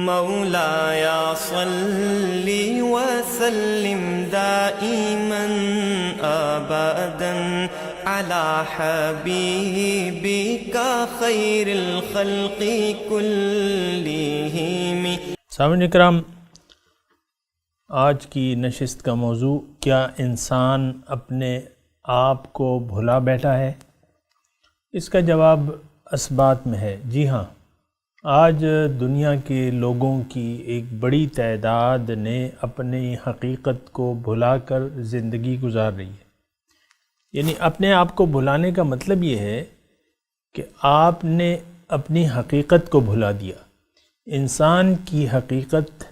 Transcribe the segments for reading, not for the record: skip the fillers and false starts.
مولایا صلی وسلم دائما ابدا علی حبیبک خیر الخلق کلہم۔ سامعین اکرام، آج کی نشست کا موضوع کیا انسان اپنے آپ کو بھلا بیٹھا ہے؟ اس کا جواب اثبات میں ہے۔ جی ہاں، آج دنیا کے لوگوں کی ایک بڑی تعداد نے اپنی حقیقت کو بھلا کر زندگی گزار رہی ہے۔ یعنی اپنے آپ کو بھلانے کا مطلب یہ ہے کہ آپ نے اپنی حقیقت کو بھلا دیا۔ انسان کی حقیقت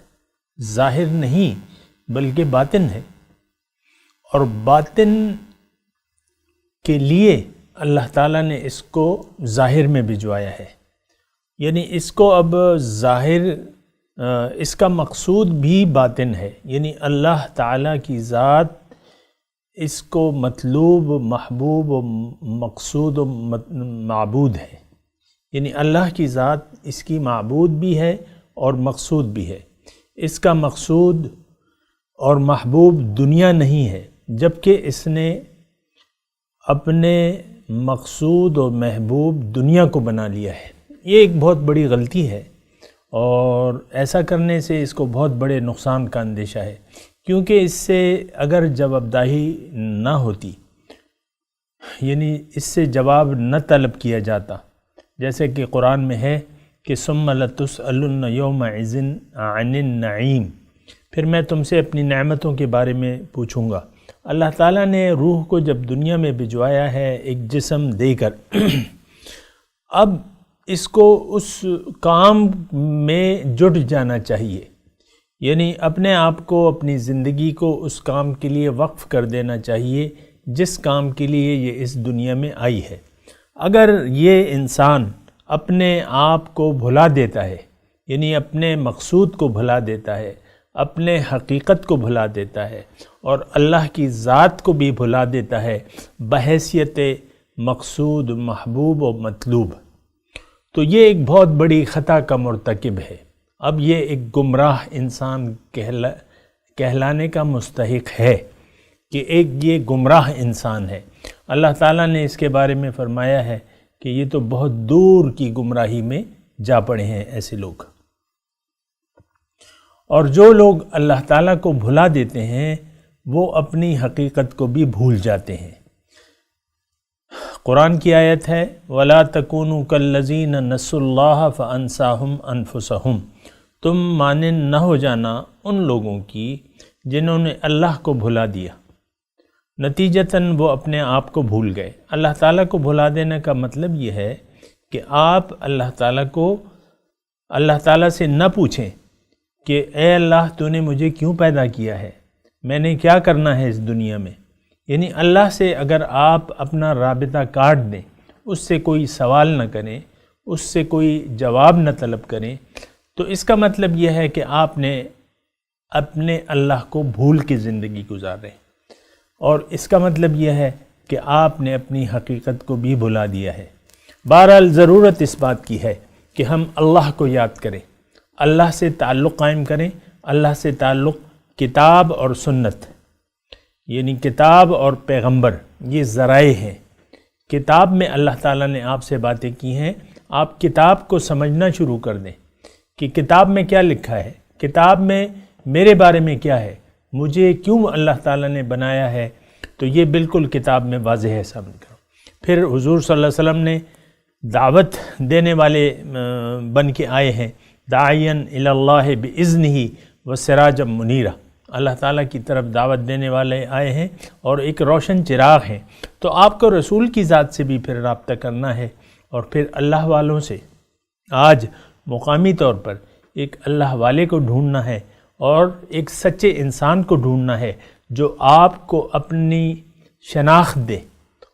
ظاہر نہیں بلکہ باطن ہے، اور باطن کے لیے اللہ تعالیٰ نے اس کو ظاہر میں بھجوایا ہے۔ یعنی اس کو اب ظاہر، اس کا مقصود بھی باطن ہے، یعنی اللہ تعالیٰ کی ذات اس کو مطلوب، محبوب و مقصود و معبود ہے۔ یعنی اللہ کی ذات اس کی معبود بھی ہے اور مقصود بھی ہے۔ اس کا مقصود اور محبوب دنیا نہیں ہے، جبکہ اس نے اپنے مقصود اور محبوب دنیا کو بنا لیا ہے۔ یہ ایک بہت بڑی غلطی ہے، اور ایسا کرنے سے اس کو بہت بڑے نقصان کا اندیشہ ہے، کیونکہ اس سے اگر جوابدہی نہ ہوتی، یعنی اس سے جواب نہ طلب کیا جاتا، جیسے کہ قرآن میں ہے کہ ثم لتسألن یومئذ عن النعیم، پھر میں تم سے اپنی نعمتوں کے بارے میں پوچھوں گا۔ اللہ تعالیٰ نے روح کو جب دنیا میں بھجوایا ہے ایک جسم دے کر، اب اس کو اس کام میں جٹ جانا چاہیے، یعنی اپنے آپ کو، اپنی زندگی کو اس کام کے لیے وقف کر دینا چاہیے جس کام کے لیے یہ اس دنیا میں آئی ہے۔ اگر یہ انسان اپنے آپ کو بھلا دیتا ہے، یعنی اپنے مقصود کو بھلا دیتا ہے، اپنے حقیقت کو بھلا دیتا ہے، اور اللہ کی ذات کو بھی بھلا دیتا ہے بحیثیت مقصود، محبوب و مطلوب، تو یہ ایک بہت بڑی خطا کا مرتکب ہے۔ اب یہ ایک گمراہ انسان کہلانے کا مستحق ہے کہ ایک یہ گمراہ انسان ہے۔ اللہ تعالیٰ نے اس کے بارے میں فرمایا ہے کہ یہ تو بہت دور کی گمراہی میں جا پڑے ہیں ایسے لوگ۔ اور جو لوگ اللہ تعالیٰ کو بھلا دیتے ہیں وہ اپنی حقیقت کو بھی بھول جاتے ہیں۔ قرآن کی آیت ہے وَلَا تَكُونُوا كَالَّذِينَ نَسُوا اللَّهَ فَأَنسَاهُمْ أَنفُسَهُمْ، تم مانند نہ ہو جانا ان لوگوں کی جنہوں نے اللہ کو بھلا دیا، نتیجتاً وہ اپنے آپ کو بھول گئے۔ اللہ تعالیٰ کو بھلا دینے کا مطلب یہ ہے کہ آپ اللہ تعالیٰ سے نہ پوچھیں کہ اے اللہ تو نے مجھے کیوں پیدا کیا ہے، میں نے کیا کرنا ہے اس دنیا میں۔ یعنی اللہ سے اگر آپ اپنا رابطہ کاٹ دیں، اس سے کوئی سوال نہ کریں، اس سے کوئی جواب نہ طلب کریں، تو اس کا مطلب یہ ہے کہ آپ نے اپنے اللہ کو بھول کے زندگی گزار رہے ہیں، اور اس کا مطلب یہ ہے کہ آپ نے اپنی حقیقت کو بھی بھلا دیا ہے۔ بہرحال ضرورت اس بات کی ہے کہ ہم اللہ کو یاد کریں، اللہ سے تعلق قائم کریں۔ اللہ سے تعلق کتاب اور سنت، یعنی کتاب اور پیغمبر، یہ ذرائع ہیں۔ کتاب میں اللہ تعالیٰ نے آپ سے باتیں کی ہیں، آپ کتاب کو سمجھنا شروع کر دیں کہ کتاب میں کیا لکھا ہے، کتاب میں میرے بارے میں کیا ہے، مجھے کیوں اللہ تعالیٰ نے بنایا ہے، تو یہ بالکل کتاب میں واضح ہے سامنے کرو۔ پھر حضور صلی اللہ علیہ وسلم نے دعوت دینے والے بن کے آئے ہیں، داعیاً الی اللہ باذنہ وسراجا منیرا، اللہ تعالیٰ کی طرف دعوت دینے والے آئے ہیں اور ایک روشن چراغ ہیں۔ تو آپ کو رسول کی ذات سے بھی پھر رابطہ کرنا ہے، اور پھر اللہ والوں سے آج مقامی طور پر ایک اللہ والے کو ڈھونڈنا ہے، اور ایک سچے انسان کو ڈھونڈنا ہے جو آپ کو اپنی شناخت دے،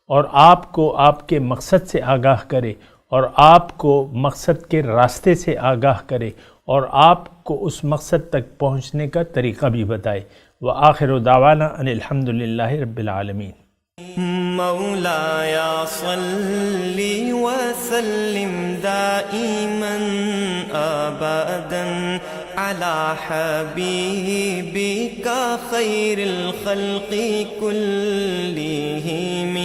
اور آپ کو آپ کے مقصد سے آگاہ کرے، اور آپ کو مقصد کے راستے سے آگاہ کرے، اور آپ کو اس مقصد تک پہنچنے کا طریقہ بھی بتائے۔ وآخر دعوانا ان الحمد للہ رب العالمین۔ مولایا صلی وسلم دائما أبدا على حبيبك خير الخلق كلهم